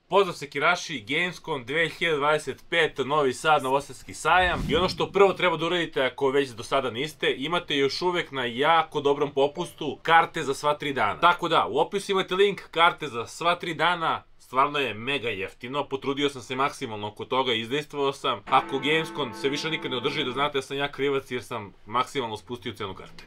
Pozdrav sekiraši, Gamescon 2025, Novi Sad, Novosadski sajam. I ono što prvo treba da uradite, ako već do sada niste, imate još uvek na jako dobrom popustu karte za sva 3 dana. Tako da, u opisu imate link, karte za sva 3 dana. Stvarno je mega jeftino, potrudio sam se maksimalno oko toga, izdejstvovao sam. Ako Gamescon se više nikad ne održi, da znate da sam ja krivac jer sam maksimalno spustio cenu karte.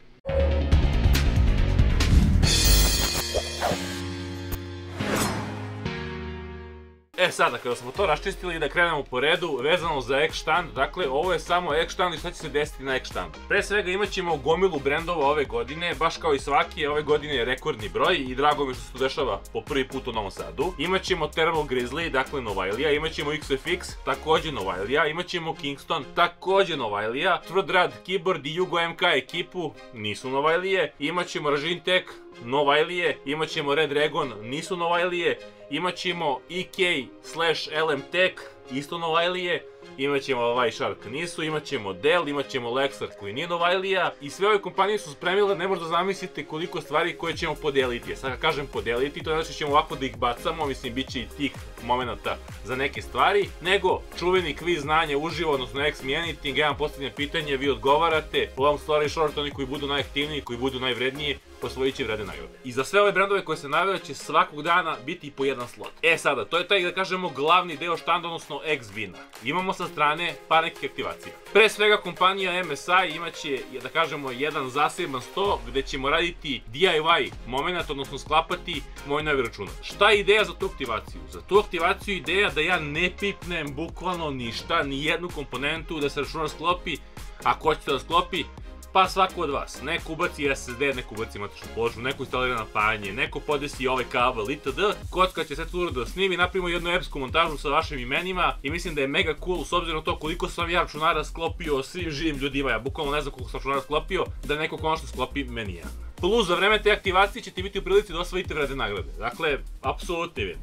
E sada, kada smo to raščistili, da krenemo po redu, vezano za X štand, dakle, ovo je samo X štand i šta će se desiti na X štandu. Pre svega imat ćemo gomilu brendova ove godine, baš kao i svaki, ove godine je rekordni broj i drago mi što se to dešava po prvi put u Novom Sadu. Imat ćemo Thermal Grizzly, dakle Novajlija, imat ćemo XFX, takođe Novajlija, imat ćemo Kingston, takođe Novajlija, Tvrdrad, Keyboard i Jugo MK ekipu, nisu Novajlije, imat ćemo Ražintek, Novajlije, imat ćemo Red Dragon, nisu Novajlije, imat ćemo EK/LMTech, isto Novajlije, imat ćemo Shark, nisu, imat ćemo Dell, imat ćemo Lexar koji nije Novajlija i sve ove kompanije su spremile, ne možda zamislite koliko stvari koje ćemo podeliti. Sad kad kažem podeliti, to znači ćemo ovako da ih bacamo, mislim bit će i tih momenta za neke stvari, nego čuveni kviz znanje uživo, odnosno X-Meeting, ja vam postavljam pitanje, vi odgovarate, long story short, oni koji budu najaktivniji, koji budu najvredniji, osvojit će vredne nagrade. I za sve ove brendove koje se naveo će svakog dana biti po jedan slot. E sada, to je taj, da kažemo, glavni deo štanda, odnosno X-Bina. Imamo sa strane par nekih aktivacija. Pre svega kompanija MSI imaće, da kažemo, jedan zaseban sto gde ćemo raditi DIY moment, odnosno sklapati moj novi računar. Šta je ideja za tu aktivaciju? Za tu aktivaciju je ideja da ja ne pipnem bukvalno ništa, ni jednu komponentu, da se računar sklopi, ako hoćete da sklopi, pa svako od vas. Neko ubaci SSD, neko ubaci matičnu ploču, neko instalira napajanje, neko podesi ovaj kabel itd. Kocka će sve tu da snimi, napravimo jednu epsku montažu sa vašim imenima i mislim da je mega cool s obzirom na to koliko sam ja računara sklopio svim živim ljudima. Ja bukvalno ne znam koliko sam računara sklopio, da neko konačno sklopi meni jedan. Plus, za vreme te aktivacije ćete biti u prilici da osvojite vredne nagrade. Dakle, apsolutno je.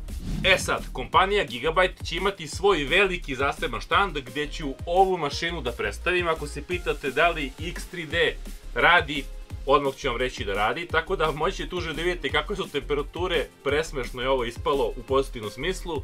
E sad, kompanija Gigabyte će imati svoj veliki zaseban štand gdje ću ovu mašinu da predstavim. Ako se pitate da li X3D radi, odmah ću vam reći da radi, tako da moćete tuže da vidite kakve su temperature, presmešno je ovo ispalo u pozitivnom smislu.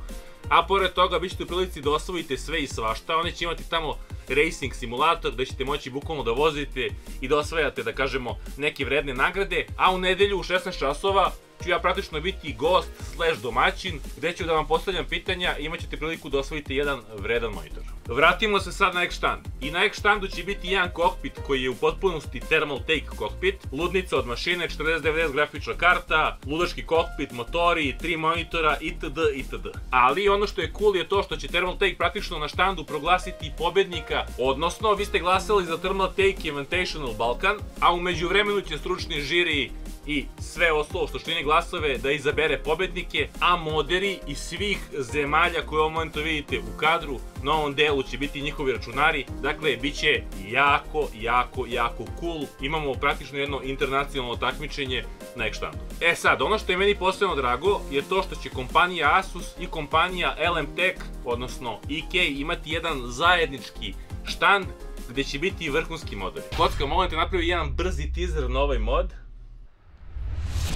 A pored toga bit ćete u prilici da osvojite sve i svašta, oni će imati tamo racing simulator gde ćete moći bukvalno da vozite i da osvajate, da kažemo, neke vredne nagrade, a u nedelju u 16 časova ću ja praktično biti gost / domaćin, gde ću da vam postavljam pitanja i imat ćete priliku da osvojite jedan vredan monitor. Vratimo se sad na X štand. I na X štandu će biti jedan kokpit koji je u potpunosti Thermal Take kokpit, ludnica od mašine, 4090 grafična karta, ludački kokpit, motori, 3 monitora itd. itd. Ali ono što je cool je to što će Thermal Take praktično na štandu proglasiti pobednika, odnosno vi ste glasali za Thermal Take Invitational Balkan, a u međuvremenu će stručni žiri i sve ostalo što čini glasove da izabere pobednike, a moderi iz svih zemalja koje u ovom momentu vidite u kadru na ovom delu će biti njihovi računari. Dakle, bit će jako cool. Imamo praktično jedno internacionalno takmičenje na X štandu. E sad, ono što je meni posebno drago je to što će kompanija Asus i kompanija LMTech, odnosno EK, imati jedan zajednički štand gde će biti i vrhunski modeli. Kocka, molim te napravi jedan brzi teaser na ovaj mod.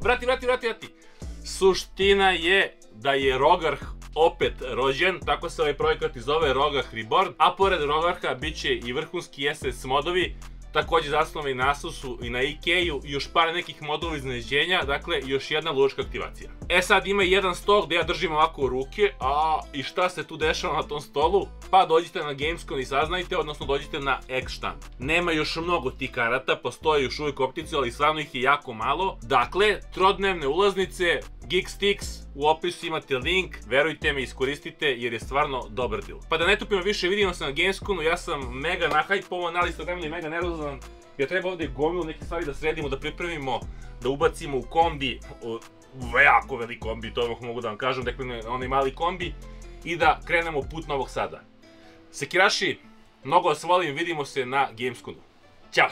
Vrati. Suština je da je Rogarh opet rođen, tako se ovaj projekat i zove Rogarh Reborn, a pored Rogarha bit će i vrhunski SS modovi, takođe zasnovani na Asusu i na EK-u i još par nekih modova iznenađenja, dakle još jedna ludačka aktivacija. E sad ima jedan stol gde ja držim ovako u ruke, i šta se tu dešava na tom stolu? Pa dođite na Gamescon i saznajte, odnosno dođite na X štand. Nema još mnogo tih karata, postoje još uvijek optice, ali stvarno ih je jako malo. Dakle, trodnevne ulaznice, Geekstix, u opisu imate link, verujte mi, iskoristite jer je stvarno dobar deal. Pa da ne tupimo više, vidimo se na Gamesconu, ja sam mega nahajpovan, ali istovremeno i mega nervozan, jer treba ovdje gomilu neke stvari da sredimo, da pripremimo, da ubacimo u kombi, jako velik kombi, to odmah mogu da vam kažem, dakle onaj mali kombi, i da krenemo put Novog Sada. Sekiraši, mnogo vas volim, vidimo se na Gamesconu. Ćao!